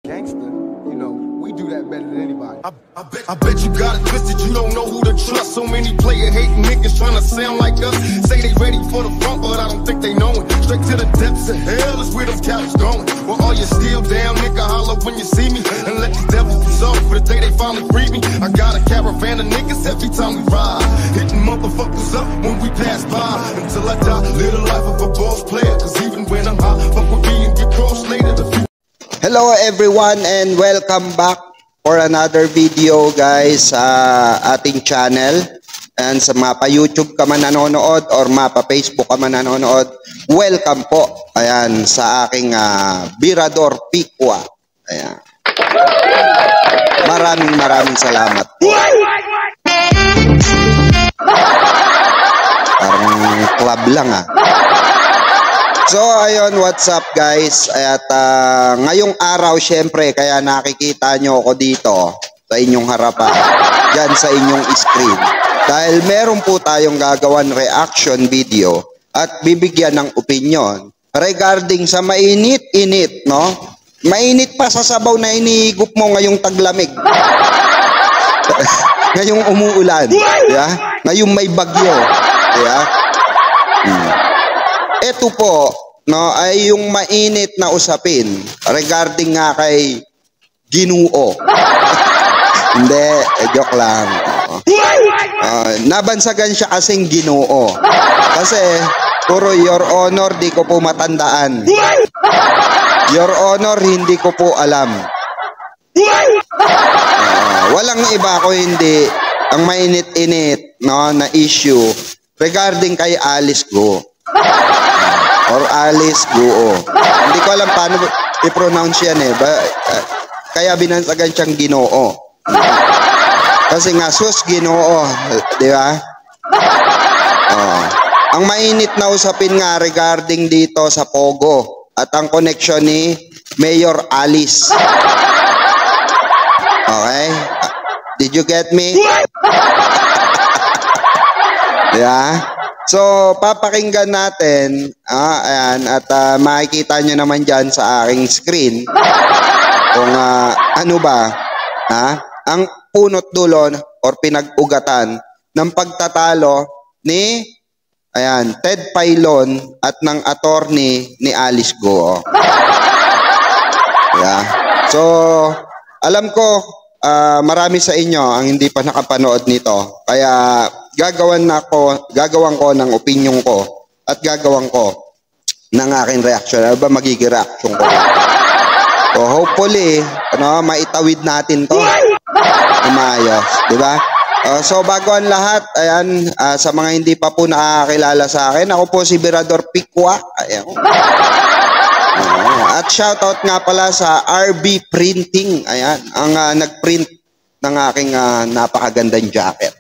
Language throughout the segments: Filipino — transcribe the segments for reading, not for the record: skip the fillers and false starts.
gangster, you know, we do that better than anybody. I bet you got it twisted, you don't know who to trust. So many player hating niggas trying to sound like us. Say they ready for the front, but I don't think they know it. Straight to the depths of hell is where them cowards going. Well, all you still down, nigga, holler when you see me. And let these devils be soft for the day they finally free me. I got a caravan of niggas every time we ride. Hitting motherfuckers up when we pass by. Until I die, live the life of a boss player. Cause even when I'm high, fuck with me and get crossed later. Hello everyone and welcome back for another video guys sa ating channel. And sa mapa YouTube ka man nanonood or mapa Facebook ka man nanonood, welcome po ayan sa aking Birador Pikwa. Ayan. Maraming salamat po. Parang club lang So ayun, what's up guys? At ngayong araw syempre kaya nakikita nyo ako dito sa inyong harapan, dyan sa inyong screen. Dahil meron po tayong gagawan reaction video at bibigyan ng opinion regarding sa mainit-init, no? Mainit pa sa sabaw na inihigop mo ngayong taglamig. Ngayong umuulan, yeah? Ngayong may bagyo, yeah? Ito po, no, ay yung mainit na usapin regarding nga kay Ginoo. Hindi, joke lang. Nabansagan siya kasing Ginoo. Kasi, puro Your Honor, di ko po matandaan. Your Honor, hindi ko po alam. Walang iba ko hindi ang mainit-init, no, na issue regarding kay Alice Go. Or Alice Guo. Hindi ko alam paano i-pronounce yan kaya binansagan siyang Ginoo. Kasi nga, sus Ginoo. Di ba? Ang mainit na usapin nga regarding dito sa Pogo at ang connection ni Mayor Alice. Okay? Did you get me? Yeah? So, papakinggan natin, ayan, at makikita nyo naman dyan sa aking screen kung ano ba, ang punot dulo or pinag-ugatan ng pagtatalo ni, ayan, Ted Pailon at ng attorney ni Alice Go. Yeah. So, alam ko, marami sa inyo ang hindi pa nakapanood nito, kaya gagawan ko ng opinion ko at gagawan ko ng aking reaction. Ano ba magiging reaction ko? So hopefully, maitawid natin to. Umayos, di ba? So bago ang lahat, ayan, sa mga hindi pa po nakakilala sa akin, ako po si Birador Pikwa. Ayan. At shoutout nga pala sa RB Printing. Ayan, ang nagprint ng aking napakagandang jacket.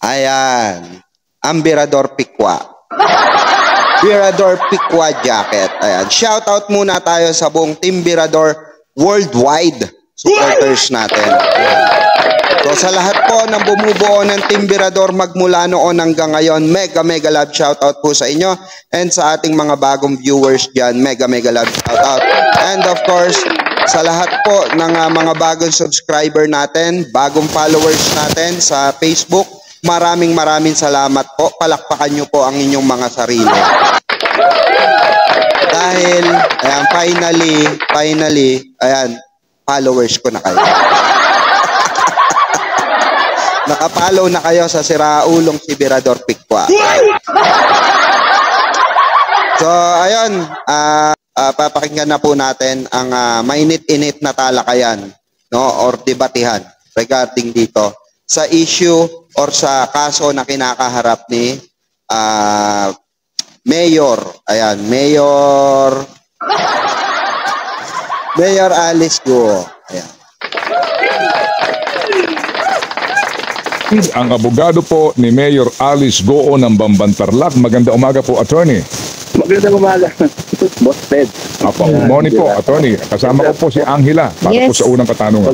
Ayan, ang Birador Pikwa. Birador Pikwa jacket. Ayan, shoutout muna tayo sa buong Team Birador worldwide supporters natin. Ayan. So sa lahat po ng bumubuo ng Team Birador magmula noon hanggang ngayon, mega love shoutout po sa inyo. And sa ating mga bagong viewers dyan, mega love shoutout. And of course, sa lahat po ng mga bagong subscriber natin, bagong followers natin sa Facebook, maraming salamat po. Palakpakan nyo po ang inyong mga sarili. Dahil, ayan, finally, ayan, followers ko na kayo. Nakapollow na kayo sa siraulong si Birador Pikwa. So, ayun, papakinggan na po natin ang mainit-init na talakayan, no, or debatihan regarding dito sa issue or sa kaso na kinakaharap ni Mayor, ayan, Mayor Alice Go. Ayan. Ang abogado po ni Mayor Alice Go ng Bambantarlac. Maganda umaga po, attorney. Magandang umaga, Boss Ted. Good morning po, attorney. Kasama ko po si Angela para po sa unang katanungan.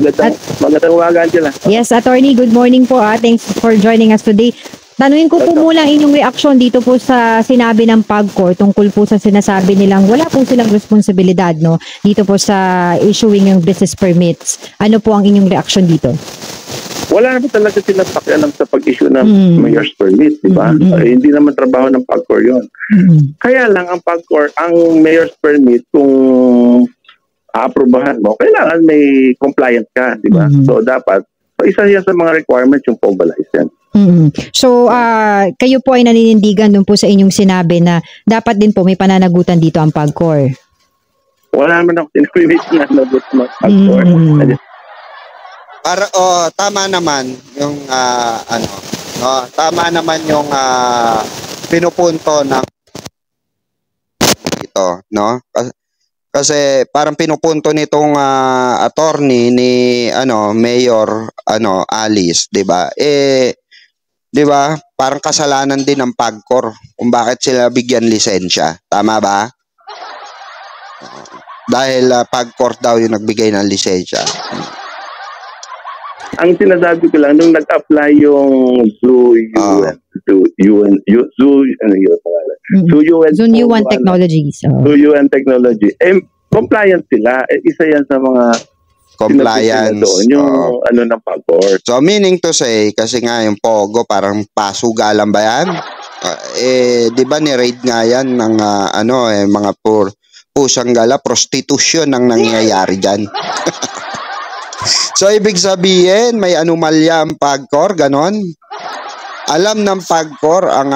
Magandang umaga, Angela. Yes, attorney, good morning po. Thanks for joining us today. Tanungin ko po muna ang inyong reaksyon dito po sa sinabi ng PAGCOR tungkol po sa sinasabi nilang wala po silang responsibilidad, no, dito po sa issuing yung business permits. Ano po ang inyong reaksyon dito? Wala naman talaga sila pakialam sa pag-issue ng mayor's permit, di ba? Hindi naman trabaho ng PAGCOR yun. Kaya lang ang PAGCOR, ang mayor's permit, kung aaprubahan mo, kailangan may compliant ka, di ba? So dapat, isa yan sa mga requirements yung POGO license. So, kayo po ay naninindigan dun po sa inyong sinabi na dapat din po may pananagutan dito ang PAGCOR. Wala naman ako sinurinig na nagot ng PAGCOR. Tama naman yung tama naman yung pinupunto ng ito, no? Kasi parang pinupunto nitong attorney ni Mayor Alice, 'di ba? 'Di ba? Parang kasalanan din ng PAGCOR kung bakit sila bigyan lisensya. Tama ba? Dahil PAGCOR daw yung nagbigay ng lisensya. Ang sinasabi ko lang, nung nag-apply yung Zone UN Technologies. UN Technology. Compliant sila. Isa yan sa mga compliance doon, yung ng PAGCOR. So meaning to say, kasi nga yung POGO parang pasugalan ba yan? 'Di ba ni-raid nga yan ng mga pusang gala, prostitution ang nangyayari diyan. So ibig sabihin may anomalya ang PAGCOR, ganon? Alam ng PAGCOR ang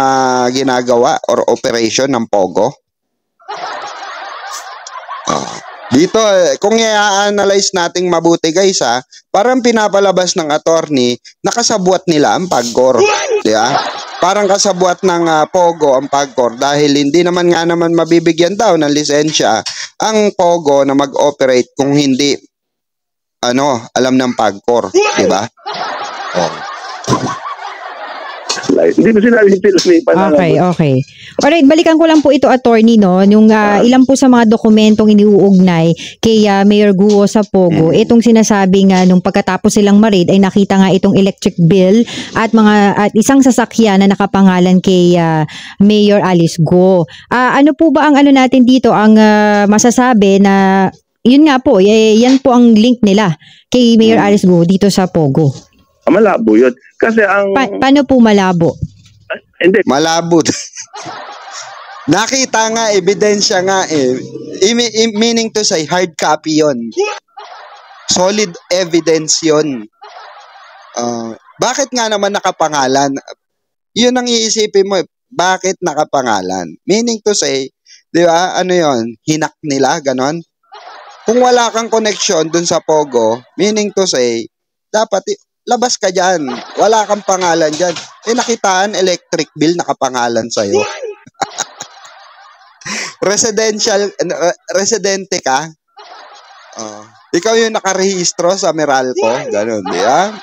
ginagawa or operation ng POGO? Dito, kung i-analyze nating mabuti guys parang pinapalabas ng attorney na kasabwat nila ang PAGCOR. Diba? Parang kasabwat ng POGO ang PAGCOR dahil hindi naman mabibigyan daw ng lisensya ang POGO na mag-operate kung hindi alam ng PAGCOR. Diba? Hindi ko sinabi Okay. Alright, balikan ko lang po ito, attorney, no? Yung ilan po sa mga dokumentong iniuugnay kay Mayor Guo sa POGO, itong sinasabi nga nung pagkatapos silang ma-raid ay nakita nga itong electric bill at isang sasakyan na nakapangalan kay Mayor Alice Guo. Ano po ba ang natin dito, ang masasabi na yun nga po, yan po ang link nila kay Mayor Alice Guo dito sa POGO? Malabo yun. Kasi ang... Paano po malabo? Hindi. Malabo. Nakita nga, ebidensya nga meaning to say, hard copy yun. Solid evidence yun. Bakit nga naman nakapangalan? Yun ang iisipin mo, bakit nakapangalan? Meaning to say, di ba, yun? Hinak nila, ganon? Kung wala kang connection dun sa POGO, meaning to say, dapat labas ka dyan. Wala kang pangalan dyan. Nakitaan, electric bill, nakapangalan sa'yo. Residente ka. Ikaw yung nakarehistro sa Meralco. Ganun, di ba?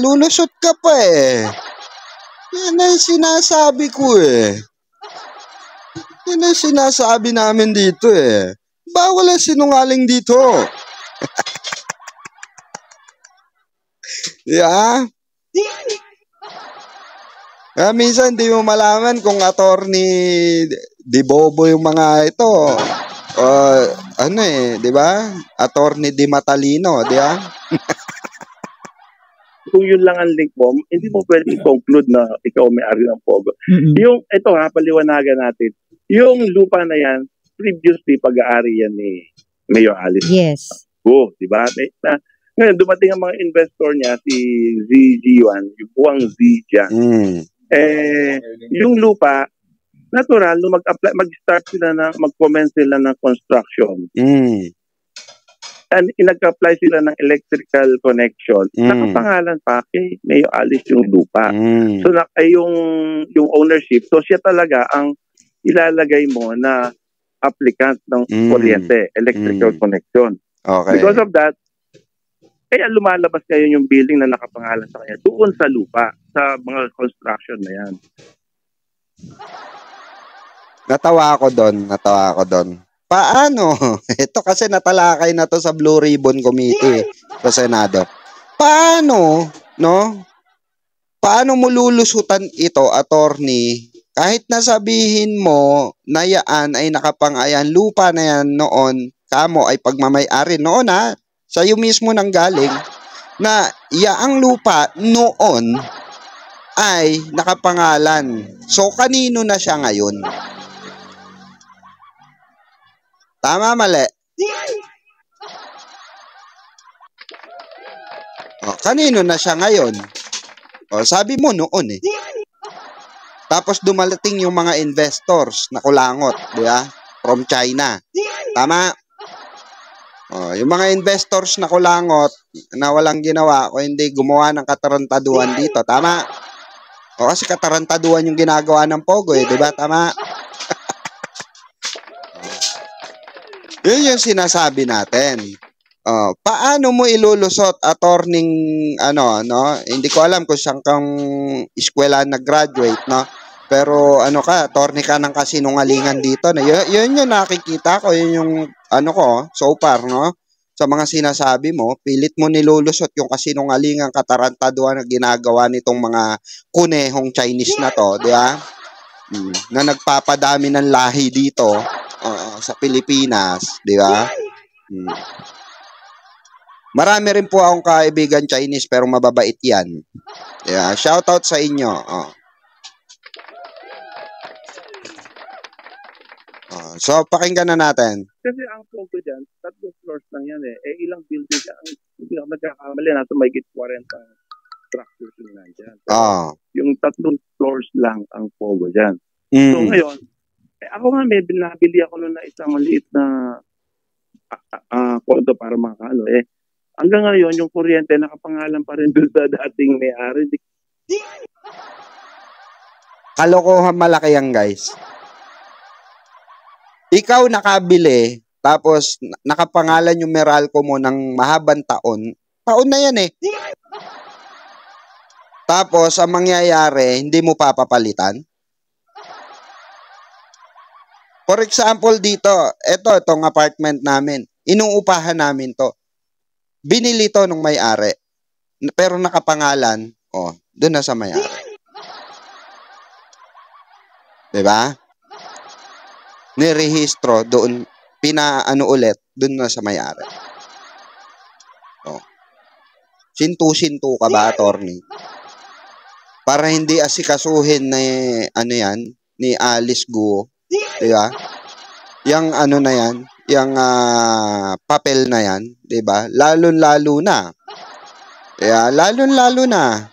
Lulusot ka pa Yan ang sinasabi ko Yan ang sinasabi namin dito Bawal ang sinungaling dito. Yeah. Minsan hindi mo malaman kung attorney di bobo yung mga ito. Di ba? Attorney di matalino, di ba? Kung yun lang ang link mo, hindi mo pwedeng conclude na ikaw may-ari ng POGO. Yung, paliwanagan natin. Yung lupa na yan, previously pag-aari yan ni Mayor Alice. Yes. Di ba? Ngayon, dumating ang mga investor niya, si ZG1, yung buwang Zja. Yung lupa, natural, nung mag-start sila mag-commence sila ng construction. And nag-apply sila ng electrical connection. Nakapangalan pa kay Mayor Alice yung lupa. So, yung ownership, so siya talaga ang ilalagay mo na applicant ng kuryente, electrical connection. Okay. Because of that, kaya lumalabas ngayon yung building na nakapangalan sa kanya doon sa lupa, sa mga construction na yan. Natawa ako doon. Paano? Ito kasi natalakay na to sa Blue Ribbon Committee sa Senado. Paano, no? paano mo lulusutan ito, attorney? Kahit nasabihin mo na yan ay ayan, lupa na yan noon, kamo ay pagmamay-ari noon sa'yo mismo nang galing, na yaang lupa noon ay nakapangalan. So, kanino na siya ngayon? Tama, mali? Kanino na siya ngayon? Sabi mo noon eh. Tapos dumalating yung mga investors na kulangot, di ba? From China. Tama? Yung mga investors na kulangot na walang ginawa o hindi gumawa ng katarantaduhan dito. Tama? Kasi katarantaduhan yung ginagawa ng Pogo eh, di ba? Tama? Yun yung sinasabi natin. Paano mo ilulusot, attorney, hindi ko alam kung saan kang eskwela nag-graduate, no? Pero attorney ka ng kasinungalingan dito. Yun yung nakikita ko, yun yung so far, no? Sa mga sinasabi mo, pilit mo nilulusot yung kasinungalingan, katarantaduhan na ginagawa nitong mga kunehong Chinese na to, di ba? Na nagpapadami ng lahi dito sa Pilipinas, di ba? Marami rin po akong kaibigan Chinese pero mababait yan. Yeah, shout out sa inyo. So, pakinggan na natin. Kasi ang Pogo dyan, 3 floors lang yan eh. Ilang building yan. Hindi ako nagkakamali, nasa mayigit 40 structures yung nandyan. Yung 3 floors lang ang Pogo dyan. So ngayon, ako nga may binabili ako noon na isang maliit na kondo para makakano eh. Hanggang ngayon, yung kuryente nakapangalan pa rin doon sa dating may-ari. Kalokohan malaki yan, guys. Ikaw nakabili, tapos nakapangalan yung Meralco mo ng mahabang taon. Taon na yan eh. Tapos, ang mangyayari, hindi mo papapalitan. For example, dito, itong apartment namin, inuupahan namin to. Binili to nung may-ari. Pero nakapangalan, doon na sa may-ari. Diba? Nirehistro doon, ulit, doon na sa may-ari. Sintu-sintu ka ba, attorney? Para hindi asikasuhin na, ni Alice Guo. Diba? Yang na yan, yung papel na yan, 'di ba? Lalo-lalo na. Kaya lalo-lalo na.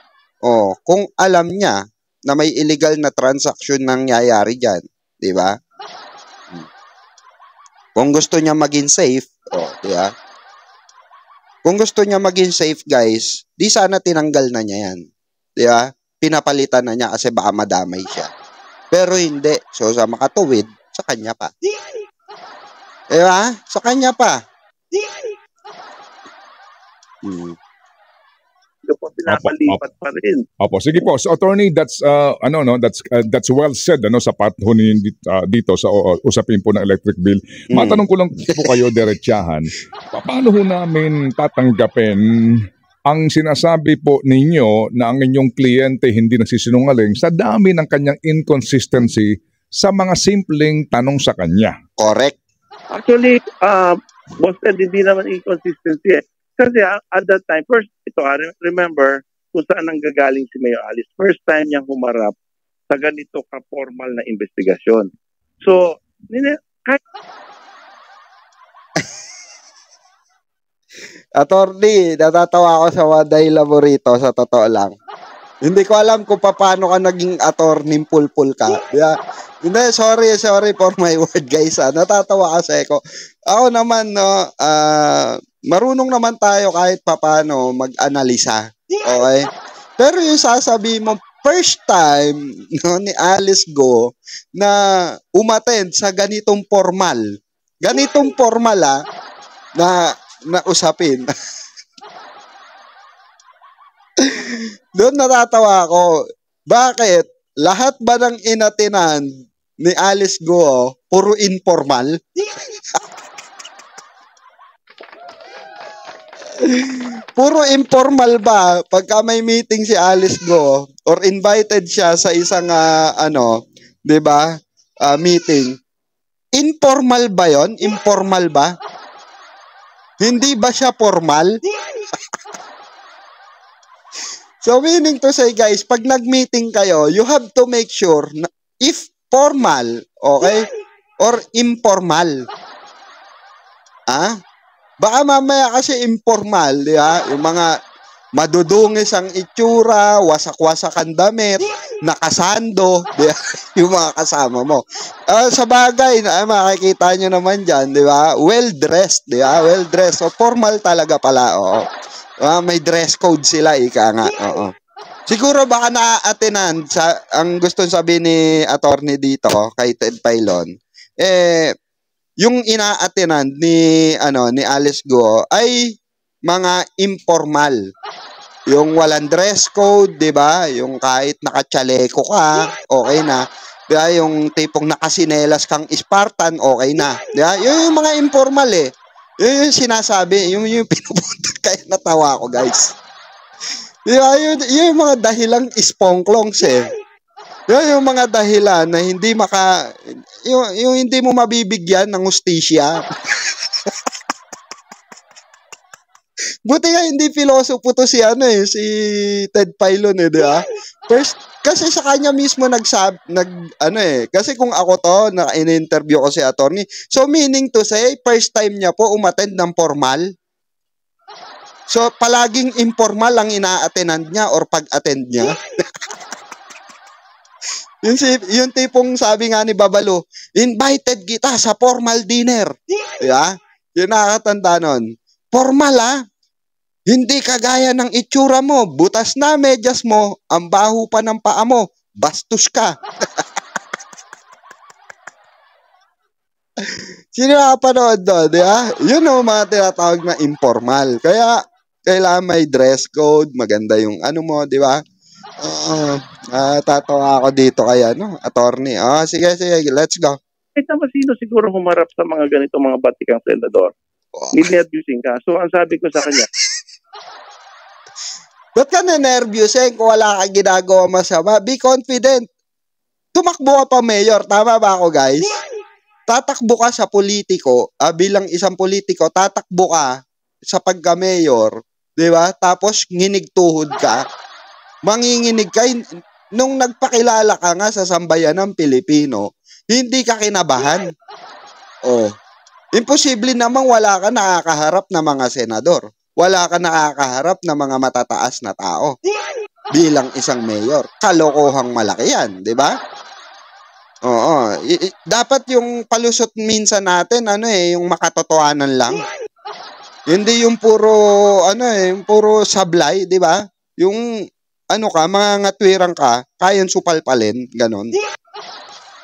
Kung alam niya na may illegal na transaction nangyayari diyan, 'di ba? Kung gusto niya maging safe, 'di ba? Kung gusto niya maging safe, guys, di sana tinanggal na niya 'yan. 'Di ba? Pinapalitan na niya kasi baka madamay siya. Pero hindi. So sa makatuwid, sa kanya pa. Diba? Sa kanya pa. Po, pinapalipat pa rin. Opo, sige po. So attorney, that's that's well said sa part ho dito sa usapin po ng electric bill. Matanong ko lang po kayo diretsahan. Paano ho namin tatanggapin ang sinasabi po ninyo na ang inyong kliyente hindi nagsisinungaling sa dami ng kanyang inconsistency sa mga simpleng tanong sa kanya? Correct. Actually, Boss Ed, hindi naman inconsistency eh. Kasi at that time, first, remember kung saan nanggagaling si Mayor Alice. First time niyang humarap sa ganito ka-formal na investigasyon. So, Attorney, natatawa ako sa Waday Laborito, sa totoo lang. Hindi ko alam kung paano ka naging attorney pulpul ka. Yeah. Hindi, sorry for my word, guys. Natatawa kasi ako. Ako naman, marunong naman tayo kahit paano mag-analisa. Okay? Pero yung sasabihin mo, first time ni Alice Go na umattend sa ganitong formal na usapin. Doon natatawa ako. Bakit? Lahat ba ng inatinan ni Alice Go puro informal? Puro informal ba? Pagka may meeting si Alice Go or invited siya sa isang ano, 'di ba? Meeting. Informal ba 'yon? Informal ba? Hindi ba siya formal? So meaning to say guys, pag nag-meeting kayo, you have to make sure na if formal, okay? Or informal. Baka mamaya kasi informal, di ba? Yung mga madudungis ang itsura, wasak-wasak ang damit, nakasando, di ba? Yung mga kasama mo. Sa bagay, makikita nyo naman dyan, di ba? Well-dressed, di ba? Well-dressed. So, formal talaga pala, oo. May dress code sila, ika nga, oo. Siguro baka na-attenan, ang gusto sabihin ni attorney dito, kay Ted Pailon, yung ina-attenan ni Alice Go ay mga informal. Yung walang dress code, 'di ba? Yung kahit nakachaleko ka, okay na. 'Di ba? Yung tipong nakasinelas kang Spartan, okay na. 'Di ba? Yung mga informal eh. Yung sinasabi, yung pinupunta kaya natawa ko, guys. 'Di ba? Yung mga dahilang spongklongs eh. Yung mga dahilan na hindi yung hindi mo mabibigyan ng hustisya. Buti nga hindi pilosopo to si Ted Pailon di ba? First, kasi sa kanya mismo kasi kung ako to, na in-interview ko si attorney, so meaning to say, first time niya po umattend ng formal. So, palaging informal ang ina-attendant niya or pag-attend niya. Yung tipong sabi nga ni Babalo, invited kita sa formal dinner. Diba? Yung nakakatanda nun. Formal hindi kagaya ng itsura mo. Butas na medyas mo. Ang baho pa ng paa mo. Bastos ka. Sino nakapanood doon? Diba? Yun ang mga tinatawag na informal. Kaya, kailangan may dress code. Maganda yung mo, diba? Tatawa ako dito kaya, attorney. Sige, let's go. Tama, sino siguro humarap sa mga ganito mga batikang senador? Ninervyusin ka. So, ang sabi ko sa kanya, ba't ka na-nervous kung wala kang ginagawa masama? Be confident. Tumakbo ka pa mayor. Tama ba ako, guys? Tatakbo ka sa politiko, bilang isang politiko, tatakbo ka sa pagka-mayor, di ba? Tapos, nginigtuhod ka. Manginginig ka. Nung nagpakilala ka nga sa sambayan ng Pilipino, hindi ka kinabahan. Imposible namang wala ka nakakaharap na mga senador. Wala ka nakakaharap na mga matataas na tao bilang isang mayor. Kalokohang malaki yan, di ba? Oo. Dapat yung palusot minsan natin, yung makatotohanan lang. Hindi yung puro, yung puro sablay, di ba? Yung, mga ngatwirang ka, kayang supalpalin, ganon.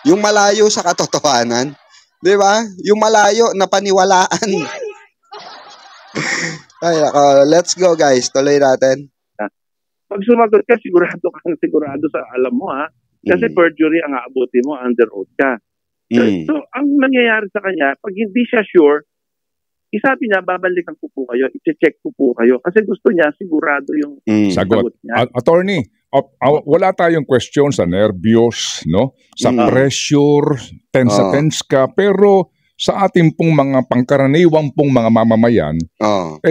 Yung malayo sa katotohanan, di ba? Yung malayo na paniwalaan. Ay, let's go guys, tuloy natin. Pag sumagot ka, sigurado sa alam mo kasi perjury ang aabuti mo, under oath ka. So, ang nangyayari sa kanya, pag hindi siya sure, isabi niya, babalikan ko po kayo, i-check ko po kayo. Kasi gusto niya, sigurado yung sagot niya. Attorney, wala tayong question sa nervyos, no? Sa pressure, tense ka, pero sa ating pong mga pangkaraniwang pong mga mamamayan,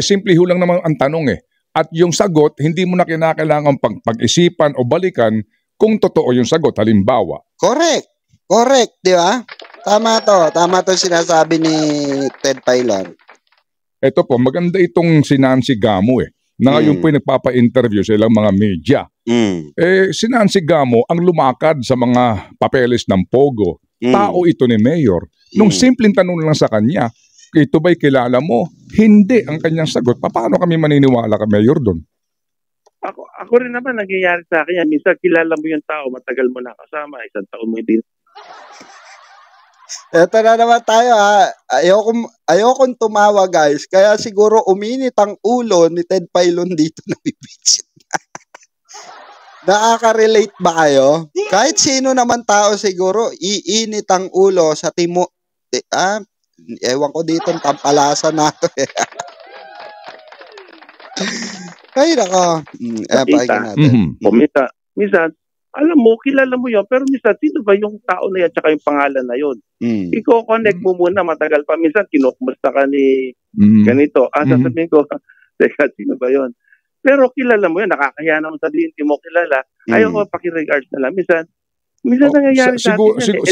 simple lang naman ang tanong At yung sagot, hindi mo na kinakailangan pag-isipan o balikan kung totoo yung sagot. Halimbawa. Correct, di ba? Tama to sinasabi ni Ted Pailon. Ito po, maganda itong si Nancy Gamo na ngayon po nagpapa-interview sa ilang mga media. Si Nancy Gamo ang lumakad sa mga papeles ng Pogo. Tao ito ni Mayor. Nung simpleng tanong lang sa kanya, ito ba'y kilala mo? Hindi ang kanyang sagot. Paano kami maniniwala ka, Mayor, doon? Ako rin naman nangyayari sa akin yan. Minsan kilala mo yung tao, matagal mo na kasama, isang taon mo hindi. Eto na naman tayo Ayokong tumawa guys. Kaya siguro uminit ang ulo ni Ted Pailon dito na bibitsin. Nakaka-relate ba kayo? Kahit sino naman tao siguro, iinit ang ulo sa ewan ko dito, tampalasan nato Ay, nako. Pakinggan natin. O minsan, alam mo, kilala mo yun, pero minsan, sino ba yung tao na yan, tsaka yung pangalan na yun? Iko-connect mo muna, matagal pa. Minsan, kinukumusta ka ni ganito. Sasabihin ko, teka, sino ba yun? Pero kilala mo yun, nakakaya naman sabihin, hindi mo kilala. Ayaw ko pakiregards na lang. Minsan nangyayari sa atin.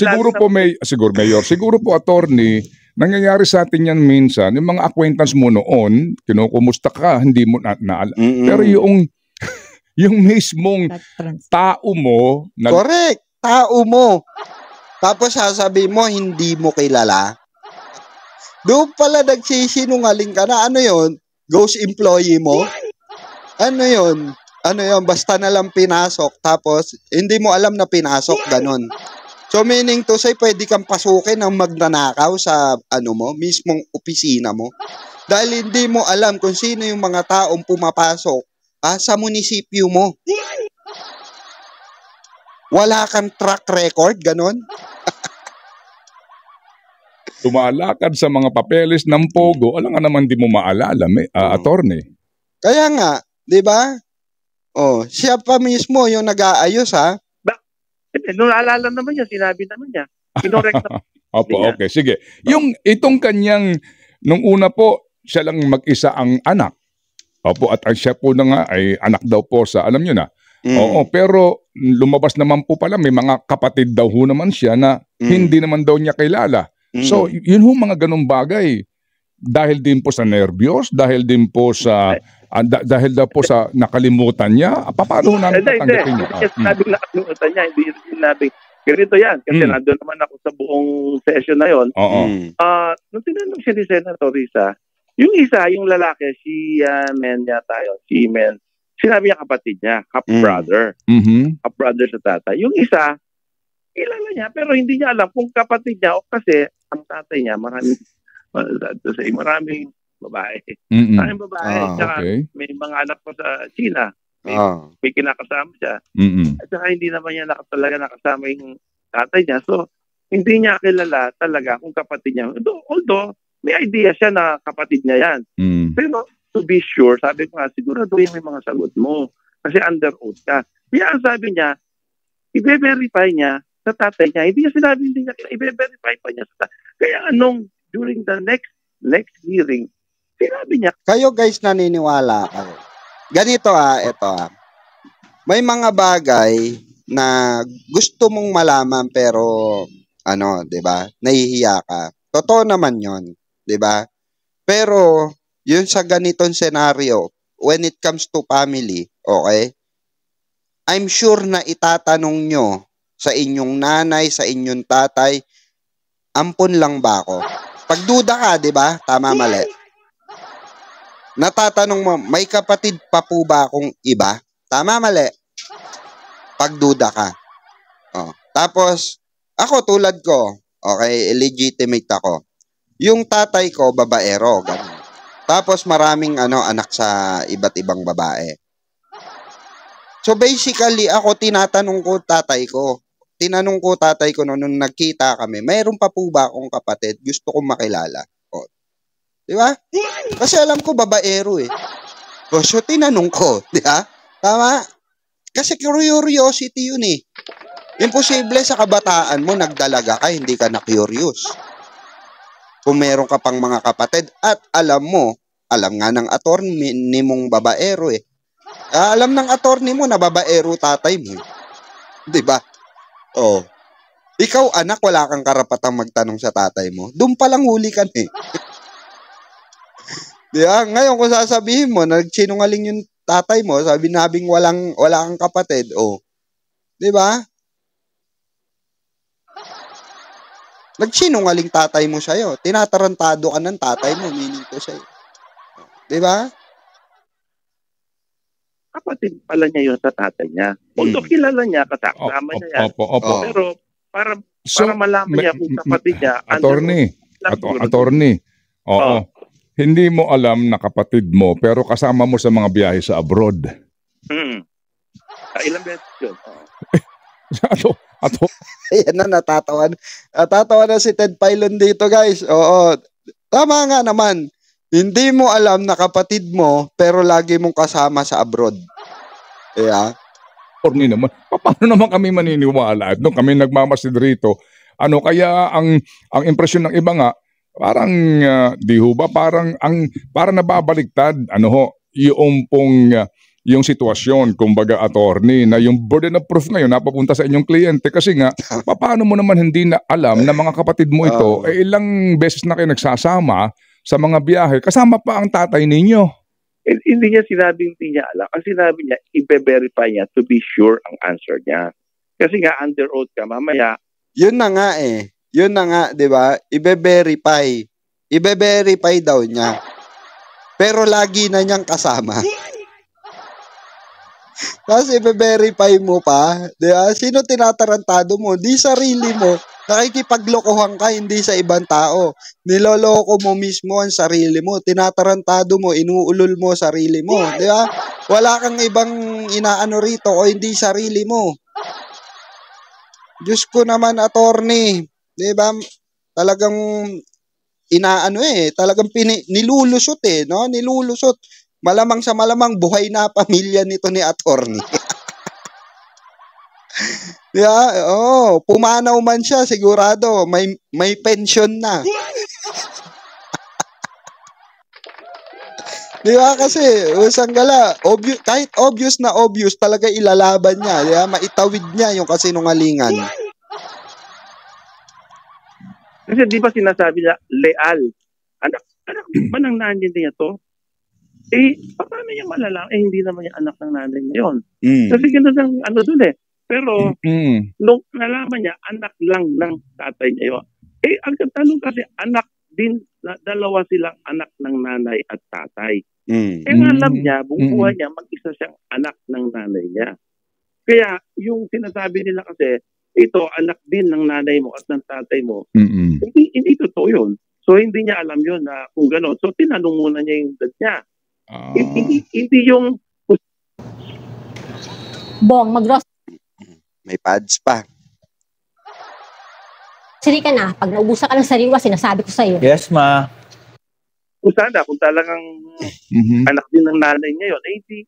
Siguro po, attorney, nangyayari sa atin yan minsan, yung mga acquaintance mo noon, kinukumusta ka, hindi mo pero yung mismong tao mo. Correct. Tao mo. Tapos sasabihin mo, hindi mo kilala. Doon pala nagsisinungaling ka na. Ano yon? Ghost employee mo? Ano yon? Basta na lang pinasok. Tapos, hindi mo alam na pinasok. Ganon. So, meaning to say, pwede kang pasukin ng magnanakaw sa, mismong opisina mo. Dahil hindi mo alam kung sino yung mga taong pumapasok sa munisipyo mo. Wala kang track record, ganon? Tumalakad sa mga papeles ng Pogo, alam nga naman di mo maalala, attorney. Kaya nga, di ba? Siya pa mismo yung nag-aayos, ha? Nung naalala naman niya, sinabi naman niya. Kinorek na. Opo, okay, sige. Itong kanyang, nung una po, siya lang mag-isa ang anak. Opo, at siya po na nga ay anak daw po sa, alam nyo na. Oo, pero lumabas naman po pala, may mga kapatid daw ho naman siya na hindi naman daw niya kilala. So, yun ho mga ganong bagay. Dahil din po sa nervyos, dahil din po sa, dahil daw po sa nakalimutan niya, paano namin tatanggapin niya? Hindi sinabing nakalimutan niya, hindi sinabing, ganito yan, kasi nandun naman ako sa buong session na yon. Nung tinanong siya ni Senator Risa, yung isa, yung lalaki, si Men sinabi niya kapatid niya, half-brother. Half-brother sa tatay. Yung isa, kilala niya, pero hindi niya alam kung kapatid niya o kasi ang tatay niya, maraming babae. Maraming babae. May mga anak pa sa China. May kinakasama siya. At saka hindi naman niya talaga nakasama yung tatay niya. So, hindi niya kilala talaga kung kapatid niya. Although, may idea siya na kapatid niya yan. Pero, to be sure, sabi ko nga, siguraduhin may mga sagot mo. Kasi under oath ka. Kaya ang sabi niya, i-verify niya sa tatay niya. Hindi niya sinabi, i-verify pa niya sa tatay. Kaya during the next hearing, sinabi niya. Kayo guys naniniwala kayo. Ganito ito May mga bagay na gusto mong malaman pero, 'di ba? Nahihiya ka. Totoo naman 'yon, 'di ba? Pero, yun sa ganitong scenario, when it comes to family, okay? I'm sure na itatanong nyo sa inyong nanay, sa inyong tatay, ampon lang ba ako? Pagduda ka, di ba? Tama, mali. Natatanong mo, may kapatid pa po ba akong iba? Tama, mali. Pagduda ka. Tapos, ako tulad ko, okay, illegitimate ako. Yung tatay ko, babaero, ganun. Tapos maraming anak sa iba't ibang babae. So basically, ako tinatanong ko tatay ko. Tinanong ko tatay ko nung nagkita kami, mayroon pa po ba akong kapatid? Gusto kong makilala. Di ba? Kasi alam ko babaero eh. So tinanong ko, di ba? Tama? Kasi curiosity yun eh. Imposible sa kabataan mo, nagdalaga ka, hindi ka na-curious. Kung meron ka pang mga kapatid at alam nga ng attorney mong babaero eh. Alam ng attorney mo na babaero tatay mo. Diba? Ikaw anak, wala kang karapatang magtanong sa tatay mo. Doon pa lang huli ka eh. Diba? Ngayon kung sasabihin mo, nagsinungaling yung tatay mo, sabi nabing wala kang kapatid, diba? Nagsinungaling tatay mo sa'yo. Tinatarantado ka ng tatay mo, meaning to sa'yo. Diba? Kapatid pala niya yun sa tatay niya. Although kilala niya, kasama niya yan. Pero para malaman niya kung kapatid niya. Attorney. Hindi mo alam na kapatid mo, pero kasama mo sa mga biyahe sa abroad. Ilang beses yun. Ayan na, natatawa na si Ted Pilon dito, guys. Oo. Tama nga naman. Hindi mo alam na kapatid mo, pero lagi mong kasama sa abroad. Yeah. Attorney naman, paano naman kami maniniwala? At nung kami nagmamasid rito, kaya ang impresyon ng iba nga, parang, di ho ba, parang nababaliktad, yung pong, yung sitwasyon, kumbaga attorney, na yung burden of proof ngayon napapunta sa inyong kliyente kasi nga, paano mo naman hindi na alam na mga kapatid mo ito, ilang beses na kayo nagsasama sa mga biyahe, kasama pa ang tatay ninyo. Hindi niya sinabing hindi niya alam. Ang sinabi niya, i-verify niya to be sure ang answer niya. Kasi nga, under oath ka, mamaya. Yun na nga eh. Yun na nga, di ba? I-verify. I-verify daw niya. Pero lagi na niyang kasama. Kasi i-verify mo pa. Di ba? Sino tinatarantado mo? Di sarili mo. Nakikipaglokohan ka, hindi sa ibang tao. Niloloko mo mismo ang sarili mo. Tinatarantado mo, inuulol mo sarili mo. Di ba? Wala kang ibang inaano rito o hindi sarili mo. Diyos ko naman, attorney. Di ba? Talagang talagang nilulusot no? Nilulusot. Malamang sa malamang buhay na pamilya nito ni attorney. Yeah, pumanaw man siya, sigurado may pension na. Di ba? Kasi Sanggala, kahit obvious na obvious talaga ilalaban niya, di ba? Maitawid niya yung kasinungalingan. Kasi di ba sinasabi niya, leal. Anak ba ng nanay niya to? Paano niya malalaman? Hindi naman yung anak ng nanay niya yun. Kasi gano'n ang dun eh. Pero, nung nalaman niya, anak lang ng tatay niya yun. Ang tanong kasi, anak din, dalawa silang anak ng nanay at tatay. Alam niya, buong buhay niya, mag-isa siyang anak ng nanay niya. Kaya, yung sinasabi nila kasi, ito, anak din ng nanay mo at ng tatay mo, hindi totoo yun. So, hindi niya alam yun na kung gano'n. So, tinanong muna niya yung dad niya. Hindi yung... Bong, mag-grocery May pads pa. ka na. Pag naubusan ka ng sariwa, sinasabi ko sa'yo. Yes, ma. Kung talagang anak din ng nanay niya yun,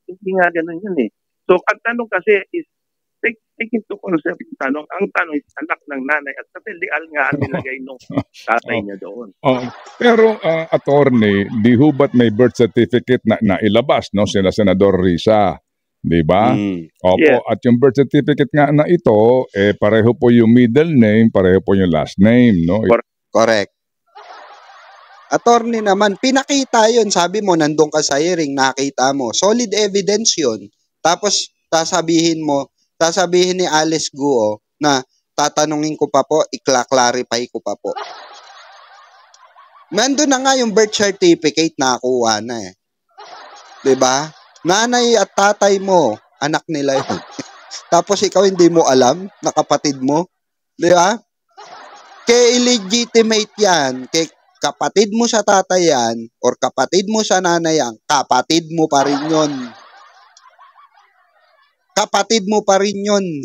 hindi nga ganun yun eh. So, ang tanong kasi is, take into concept yung tanong. Ang tanong is, anak ng nanay at kasi leal nga ang nilagay nung tatay niya doon. Pero, attorney, di ho ba't may birth certificate na ilabas, no? Sila Senador Risa. Di ba? Opo, yeah. At yung birth certificate nga na ito, pareho po yung middle name, pareho po yung last name, no? Correct. Attorney naman, pinakita yun. Sabi mo, nandun ka sa hearing, nakita mo. Solid evidence yun. Tapos, sasabihin ni Alice Guo na tatanungin ko pa po, ikla-clarify ko pa po. Nandun na nga yung birth certificate, nakuha na eh. Di ba? Nanay at tatay mo, anak nila yun. Tapos ikaw hindi mo alam na kapatid mo. Di ba? Kaya illegitimate yan. Kaya kapatid mo sa tatay yan, or kapatid mo sa nanay yan, kapatid mo pa rin yun. Kapatid mo pa rin yun.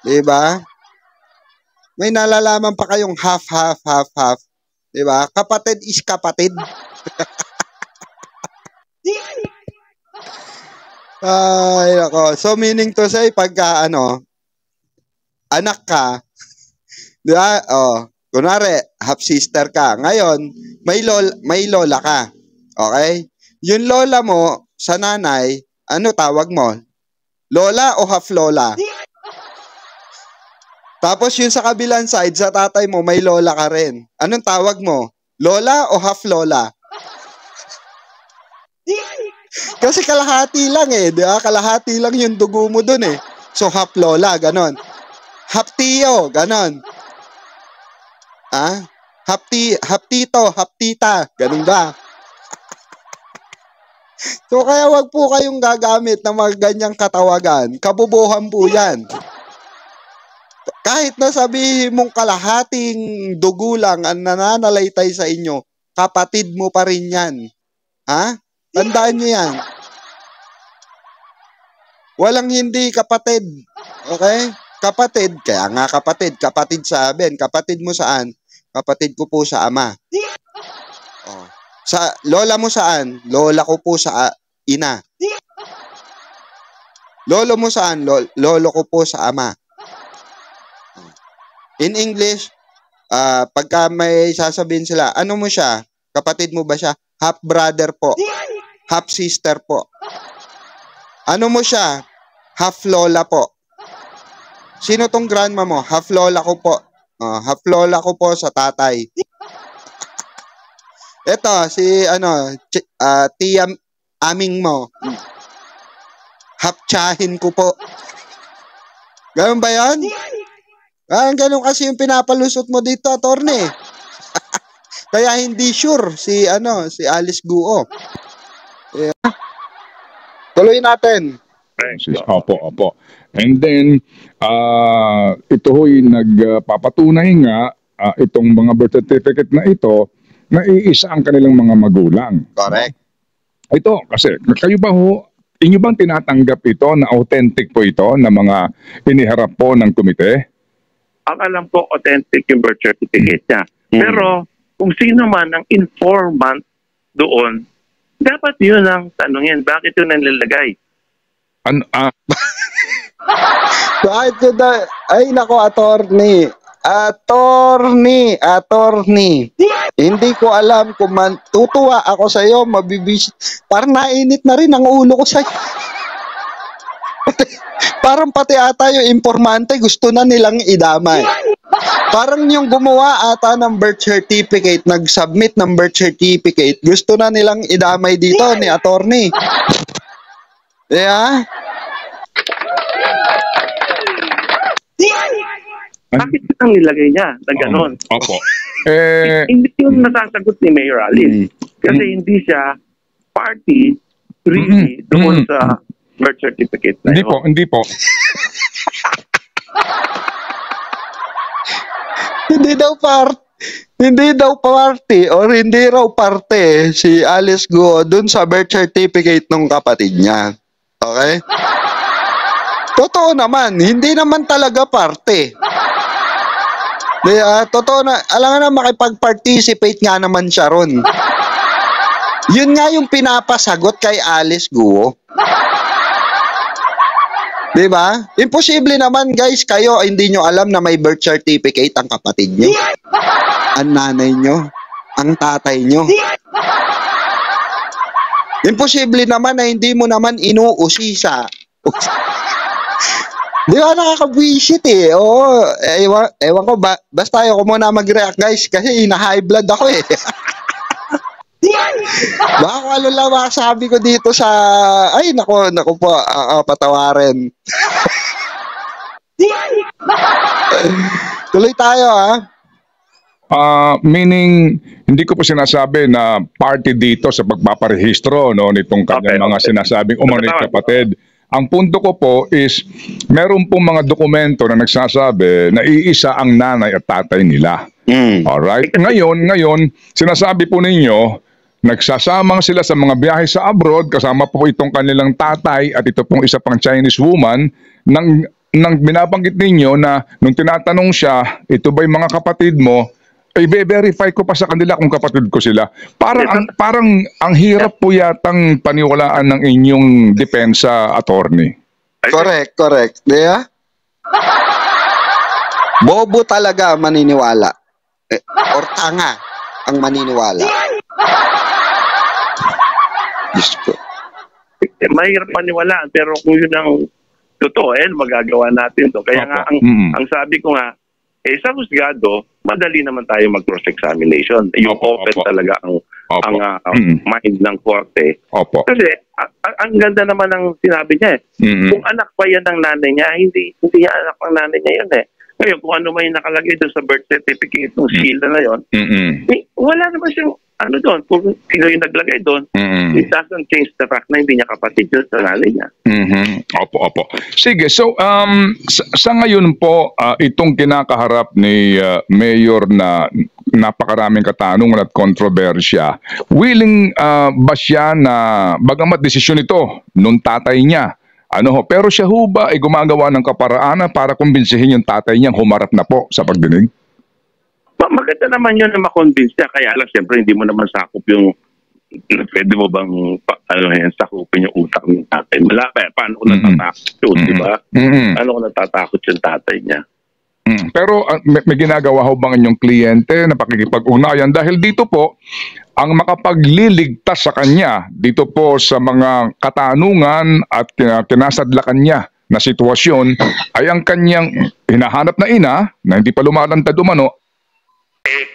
Di ba? May nalalaman pa kayong half. Di ba? Kapatid is kapatid. Ay, nako. So, meaning to say, pagka, anak ka, di ba? Kunwari, half-sister ka. Ngayon, may lola ka. Okay? Yung lola mo, sa nanay, ano tawag mo? Lola o half-lola? Tapos, yung sa kabilang side, sa tatay mo, may lola ka rin. Anong tawag mo? Lola o half-lola? Kasi kalahati lang di ba? Kalahati lang yung dugo mo dun eh. So, half lola, ganon. Half tiyo, ganon. Half tito, half tita, ganon ba? So, kaya wag po kayong gagamit ng mga ganyang katawagan. Kabubuhan po yan. Kahit na sabihin mong kalahating dugo lang ang nananalaytay sa inyo, kapatid mo pa rin yan. Tandaan nyo yan. Walang hindi kapatid. Okay? Kapatid. Kaya nga kapatid. Kapatid sabihin. Kapatid mo saan? Kapatid ko po sa ama. Sa lola mo saan? Lola ko po sa ina. Lolo mo saan? Lolo ko po sa ama. In English, pagka may sasabihin sila, ano mo siya? Kapatid mo ba siya? Half brother po. Half sister po. Ano mo siya? Half lola po. Sino tong grandma mo? Half lola ko po. Half lola ko po sa tatay. Ito, si tiya aming mo. Hapchahin ko po. Ganun ba yan? Ganun kasi yung pinapalusot mo dito, attorney. Kaya hindi sure si Alice Guo. Yeah. Tuloy natin. Opo. And then, ito ho'y nagpapatunay nga itong mga birth certificate na ito na iisa ang kanilang mga magulang. Correct. Ito, kasi kayo ba ho, inyo bang tinatanggap ito na authentic po ito na mga iniharap po ng komite? Ang alam ko, authentic yung birth certificate niya. Pero kung sino man ang informant doon, dapat yun ang tanungin. Bakit yun ang nilalagay? Bakit yun ay nako, attorney. Hindi ko alam kung tutuwa ako sa iyo, parang nainit na rin ang ulo ko sa iyo. Parang pati ata yung informante gusto na nilang idamay. Parang yung gumawa ata ng birth certificate, nag-submit ng birth certificate, gusto na nilang idamay dito ni attorney. Yeah? Bakit ang nilagay niya na gano'n? Opo. Hindi yung nasasagot ni Mayor Alice. Kasi hindi siya party really doon sa birth certificate na yun. Hindi po. Hindi daw party or hindi raw parte si Alice Guo dun sa birth certificate ng kapatid niya. Okay? Totoo naman, hindi naman talaga parte. Totoo na, alam nga na makipag-participate nga naman siya ron. Yun nga yung pinapasagot kay Alice Guo. Diba? Imposible naman guys, kayo hindi nyo alam na may birth certificate ang kapatid nyo. Ang nanay nyo. Ang tatay nyo. Imposible naman na hindi mo naman inuusisa. Di ba nakakabwisit eh. Oo, ewan ko ba. Basta ayoko muna mag-react guys kasi high blood ako eh. Baka kung ano lang makasabi ko dito sa... Ay, naku po, patawarin. Tuloy tayo Meaning, hindi ko po sinasabi na party dito sa pagpaparehistro nitong kanyang mga sinasabing umanit kapatid. Ang punto ko po is, meron pong mga dokumento na nagsasabi na iisa ang nanay at tatay nila. Alright? Ngayon, sinasabi po ninyo, nagsasama sila sa mga biyahe sa abroad, kasama po itong kanilang tatay at ito pong isa pang Chinese woman, nang binabanggit ninyo na nung tinatanong siya, ito ba'y mga kapatid mo, i-verify ko pa sa kanila kung kapatid ko sila. Parang ang hirap po yatang paniwalaan ng inyong depensa, attorney. Correct. Diba? Bobo talaga maniniwala. Or tanga ang maniniwala. Diyos ko. Mahirap maniwalaan, pero kung yun ang totoo, magagawa natin to. Kaya nga, ang sabi ko nga, sa husgado, madali naman tayo mag-cross-examination. Yung open talaga ang mind ng korte. Kasi, ang ganda naman ng sinabi niya Kung anak pa yan ng nanay niya, hindi niya anak ng nanay niya yun Ngayon, kung ano may nakalagay doon sa birth certificate ng Sheila na yun, wala naman siyang doon, kung sino yung naglagay doon, it doesn't change the fact na hindi niya kapatid yun sa nanay niya. Opo. Sige, so sa ngayon po, itong kinakaharap ni Mayor na napakaraming katanungan at kontrobersya, willing ba siya na, bagamat desisyon ito nung tatay niya, pero siya ho ba ay gumagawa ng kaparaanan para kumbinsihin yung tatay niyang humarap na po sa pagdinig? Maganda naman yun na makonvince niya. Kaya lang, siyempre, hindi mo naman sakop yung pwede mo bang sakupin yung utak ng tatay? Wala pa, paano ko natatakot yun, di ba? Paano ko natatakot yung tatay niya? Pero may ginagawa ho bang inyong kliyente na pakikipag-unayan? Dahil dito po, ang makapagliligtas sa kanya, dito po sa mga katanungan at tinasadlakan niya na sitwasyon, ay ang kanyang hinahanap na ina, na hindi pa lumalantad umano.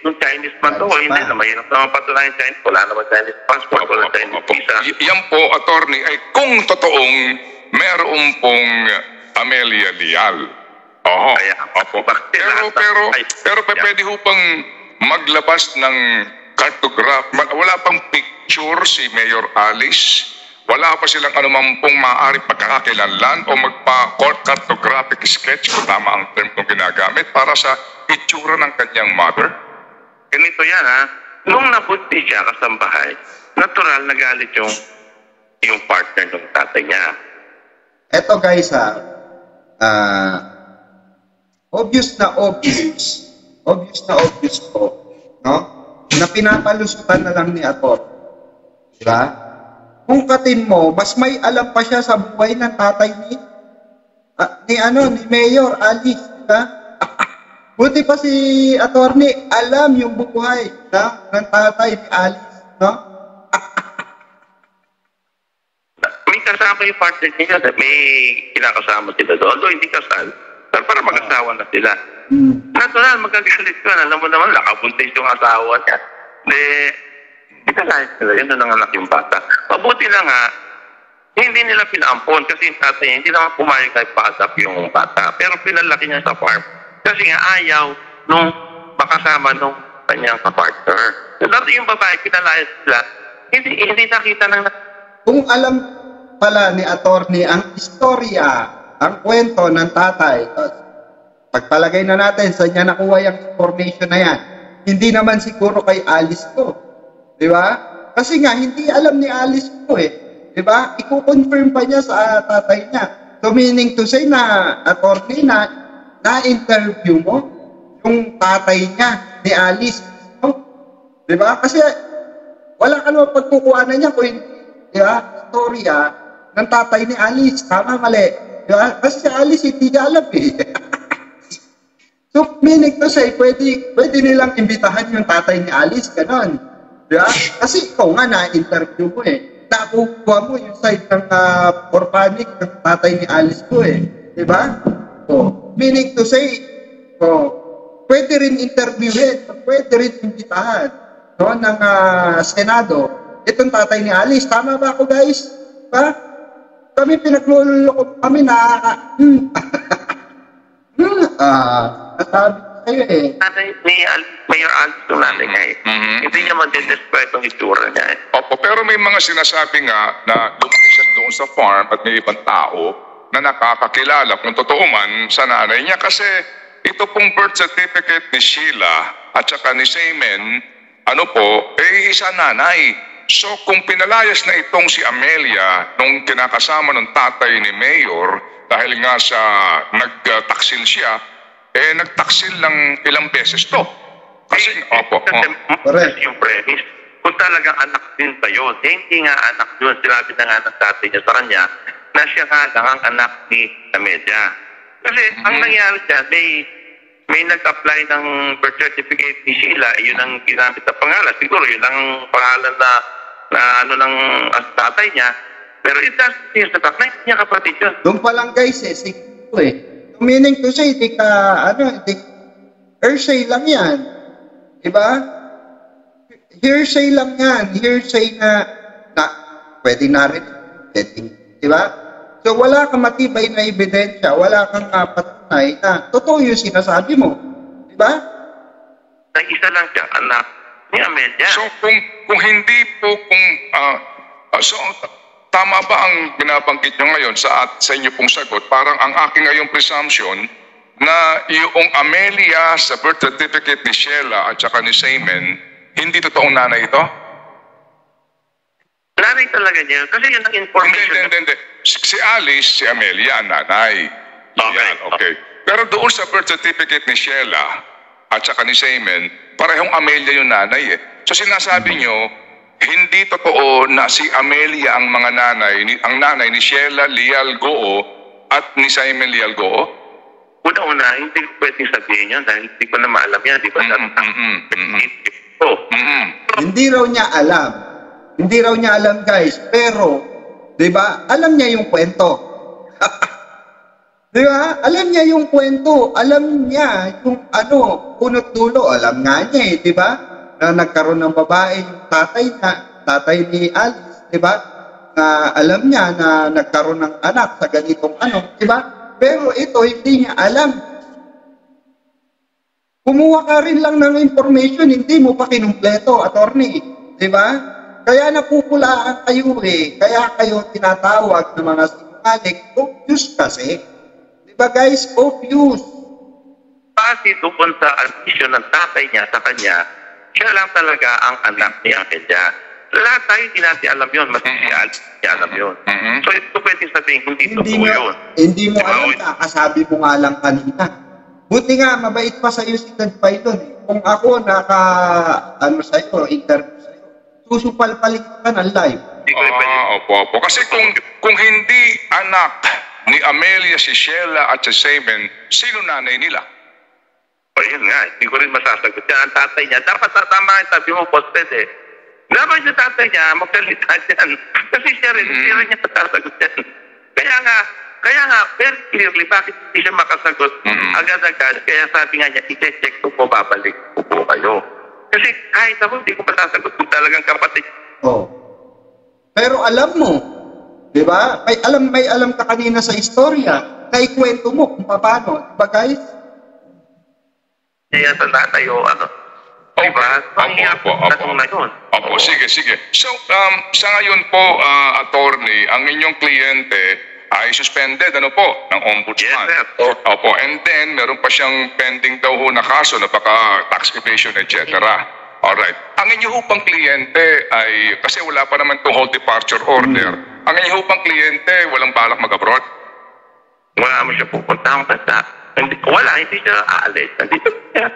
Kung Chinese man to, hindi na mahirap naman patunayan Chinese. Wala naman Chinese passport, wala Chinese visa. Yan po, attorney, ay kung totoong meron pong Amelia Leal. Oo. Opo. Pero pwede ho pang maglabas ng cartograph. Wala pang picture si Mayor Alice. Wala pa silang anumang pong maaari pagkakakilanlan o magpa-cartographic sketch, kung tama ang term kong ginagamit, para sa itsura ng kanyang mother. Ganito yan ha. Nung nabuntis siya kasambahay, natural nagalit yung partner ng tatay niya. Eto guys obvious na obvious po, no? Na pinapalusutan na lang ni Ator. Diba? Kung katin mo, mas may alam pa siya sa buhay ng tatay ni Mayor Alice, diba? Buti pa si attorney, alam yung buhay ng tatay ni Alice, no? May kasama yung partner niya, may kinakasama sila doon, although hindi kasal. Pero para mag-asawa na sila. Natural, magagalit ka. Alam mo naman, nakabuntis yung asawa niya. Hindi kasal sila. Yun na nanganak yung bata. Mabuti lang hindi nila pinaampon kasi yung tatay niya, hindi naman pumayag na ipasap yung bata. Pero pinalaki niya sa farm. Kasi nga ayaw nung makasama nung kanyang partner. So, dati yung babae, pinalayas sila, hindi nakita ng... Kung alam pala ni attorney ang istorya, ang kwento ng tatay, pagpalagay na natin saan niya nakuha yung information na yan, hindi naman siguro kay Alice ko. Di ba? Kasi nga, hindi alam ni Alice ko Di ba? Iko-confirm pa niya sa tatay niya. So meaning to say na, attorney, na-interview mo yung tatay niya ni Alice. No? Di ba? Kasi wala ka naman pagkukuhanan niya kung hindi, di ba? Storya ng tatay ni Alice. Tama, mali. Diba? Kasi si Alice, hindi niya alam So, meaning to say, pwede nilang imbitahan yung tatay ni Alice, ganon. Diba? Kasi ikaw nga na-interview mo Nakukuha mo yung side ng orphanage ng tatay ni Alice ko Diba? So, meaning to say, pwede rin interviewin, pwede rin imbitahan ng Senado. Itong tatay ni Alice, tama ba ako guys? Diba? Kami pinagluloko kami nasabi ko sa'yo Tatay ni Mayor Alice yung nanay niya Hindi niya man-describe ang itsura niya Opo, pero may mga sinasabi nga na lumaki siya doon sa farm at may ibang tao na nakakakilala kung totoo man sa nanay niya. Kasi ito pong birth certificate ni Sheila at saka ni Seaman, isa nanay. So kung pinalayas na itong si Amelia nung kinakasama ng tatay ni Mayor dahil nga sa nagtaksil siya, nagtaksil lang ilang beses to. Kasi, kasi yung premise, kung talagang anak din ba yun, hindi nga anak yun, sinabi na nga ng tatay niya sa kanya, na siya nga lang ang anak ni Amelia. Kasi ang nangyari dyan, may nag-apply ng birth certificate ni Sheila, yun ang ginamit na pangalan. Siguro yun ang pangalan na ng tatay niya. Pero it doesn't mean that hindi niya kapatid yun. Doon pa lang guys siguro Meaning to say, hearsay lang yan. Diba? Hearsay lang yan. Hearsay na pwede na rin. Diba? So wala kang matibay na ebidensya, wala kang patunay na totoo yung sinasabi mo. Diba? Isa lang siya, anak ni Amelia. So kung hindi po tama ba ang binabanggit nyo ngayon sa inyo pong sagot? Parang ang aking ngayong presumption na yung Amelia sa birth certificate ni Sheila at saka ni Seaman, hindi totoong nanay ito? Nanay talaga niya. Kasi yun ang information. Hindi. Si Alice, si Amelia, nanay. Okay. Pero doon sa birth certificate ni Sheila at saka ni Seaman, parehong Amelia yung nanay So sinasabi nyo, hindi totoo na si Amelia ang mga ang nanay ni Sheila Leal Goo at ni Simon Leal Goo? Una-una, hindi ko pwedeng sabihin yan dahil hindi ko na maalam yan. Di ba? Hindi raw niya alam. Hindi raw niya alam, guys. Pero, di ba, alam niya yung kwento. Di ba? Alam niya yung kwento. Alam niya yung punot dulo. Alam nga niya di ba? Na nagkaroon ng babae yung tatay ni Alice, di ba? Na alam niya na nagkaroon ng anak sa ganitong di ba? Pero ito, hindi niya alam. Kumuha ka rin lang ng information, hindi mo pa kinumpleto, attorney. Di ba? Kaya napupulaan kayo Kaya kayo tinatawag ng mga sinungaling. Obvious kasi. Di ba guys? Obvious. Kasi doon sa admission ng tatay niya sa kanya, siya lang talaga ang anak ni Amelia. Lahat tayo hindi natin alam yun. Mas hindi alam yun. So ito pwede sabihin, hindi totoo yun. Hindi mo alam, kakasabi mo nga lang kanina. Buti nga, mabait pa sa'yo si Ted Pailon. Kung ako sa'yo, interview sa'yo, susupal-palik ka ng live. Opo. Kasi kung hindi anak ni Amelia si Sheila at si Simon, sino nanay nila? Yun nga, hindi ko rin masasagot yan. Ang tatay niya, dapat tama yung sabi mo, posted dapat yung tatay niya, magsalita yan. Kasi siya rin, hindi rin niya masasagot yan. Kaya nga, very clearly, bakit hindi siya makasagot agad-agad? Kaya sabi nga niya, i-check ko po, babalik ko po kayo. Kasi kahit ako, hindi ko masasagot kung talagang kapatid. Pero alam mo, di ba? May alam ka kanina sa istorya, na ikwento mo kung paano. Di ba guys? Kaya sa tatay diba? Opo, sige. So, sa ngayon po, attorney, ang inyong kliyente ay suspended, ng ombudsman. Yes, sir. Opo, and then, meron pa siyang pending daw na kaso na baka tax evasion, etc. Alright. Ang inyong upang kliyente ay, kasi wala pa naman itong whole departure order, ang inyong upang kliyente, walang balak mag-abroad? Wala mo siya pupunta. Hindi siya aalis. Nandito siya.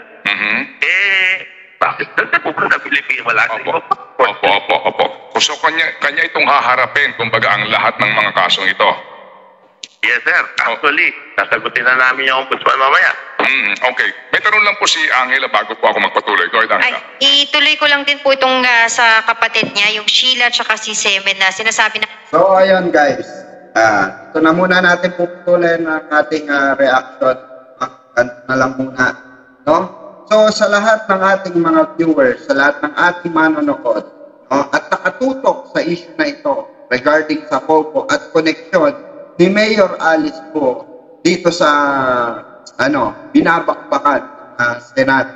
Bakit? Pupunta Pilipinas, wala siya. Opo. So kanya itong haharapin, kumbaga, ang lahat ng mga kasong ito. Yes, sir. Actually, sasagutin na namin yung ombudsman mamaya. Okay. May tanong lang po si Angela bago po ako magpatuloy. Go ahead, Angela. Ituloy ko lang din po itong sa kapatid niya, yung Sheila at si Semen na sinasabi na... So, ayun guys. Ito na muna natin puputuloy ng ating reaction. Na lang muna. No? So, sa lahat ng ating mga viewers, sa lahat ng ating manonood, at nakatutok sa issue na ito regarding sa Pogo at connection ni Mayor Alice po dito sa binabakbakan ng Senado.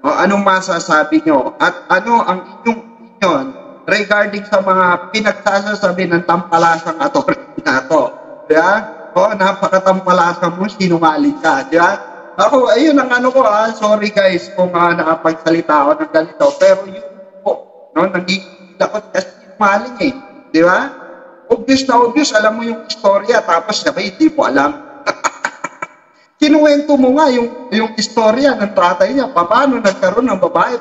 Anong masasabi nyo? At ano ang inyong opinion regarding sa mga pinagsasasabi ng tampalasang attorney na ito? Diba? Napakatampalasang mo, sinungaling ka. Diba? Ako, ayun ang sorry guys kung nakapagsalita ako ng ganito. Pero yun po, nagigilakot kasi sinungaling Di ba? Obvious na obvious, alam mo yung istorya, tapos sabay, hindi po alam. Kinuwento mo nga yung istorya ng tatay niya, paano nagkaroon ng babae,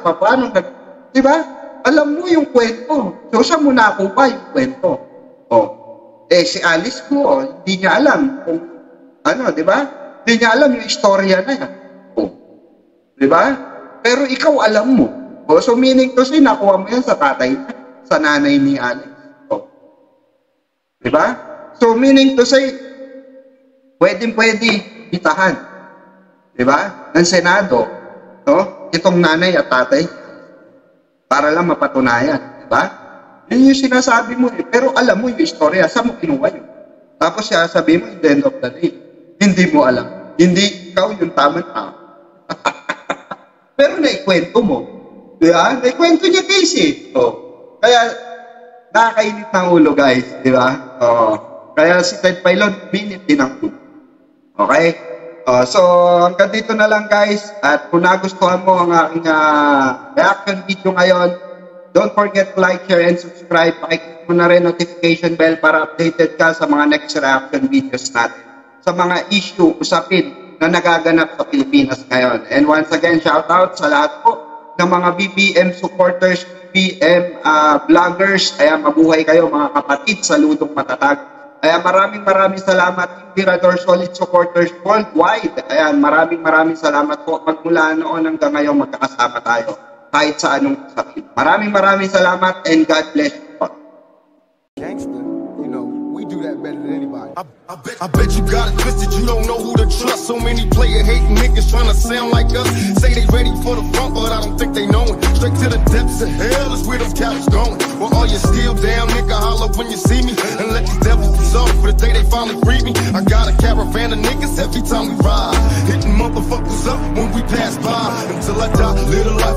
di ba? Alam mo yung kwento. So, saan mo nakuha yung kwento? Si Alice po, hindi niya alam kung di ba? Hindi niya alam yung istorya na yan. Di ba? Pero ikaw alam mo. So, meaning to say, nakuha mo yan sa tatay niya, sa nanay ni Alice. Di ba? So, meaning to say, pwede itahan. Di ba? Ng Senado. Itong nanay at tatay. Para lang mapatunayan. Di ba? Yun yung sinasabi mo Pero alam mo yung istorya. Saan mo kinuha yun? Tapos sabi mo, in the end of the day, hindi mo alam. Hindi ikaw yung tamang tao. Pero naikwento mo. Di ba? Naikwento niya guys Kaya, nakakainit ng ulo guys, di ba? Kaya si Ted Pailon, minit din ang ulo. Okay? So, hanggang dito na lang guys. At kung nagustuhan mo ang aking reaction video ngayon, don't forget to like, share, and subscribe. Pakiclick mo na rin notification bell para updated ka sa mga next reaction videos natin. Sa mga issue, usapin na nagaganap sa Pilipinas ngayon. And once again, shout out sa lahat po ng mga BBM supporters, PM vloggers. Ayan, mabuhay kayo mga kapatid sa Ludong Matatag. Ayan, maraming salamat, Timbrador Solid Supporters Worldwide. Ayan, maraming salamat po. Magmula noon hanggang ngayon, magkakasama tayo kahit sa anong sakit. Maraming salamat and God bless you po. Gangster, you know, we do that better than anybody. I bet you got it twisted, you don't know who to trust. So many player hating niggas trying to sound like us. Say they ready for the front, but I don't think they know it. Straight to the depths of hell is where them cowards going. Well, all you still down, nigga, holler when you see me. And let these devils be sorry for the day they finally free me. I got a caravan of niggas every time we ride. Hitting motherfuckers up when we pass by. Until I die, little life.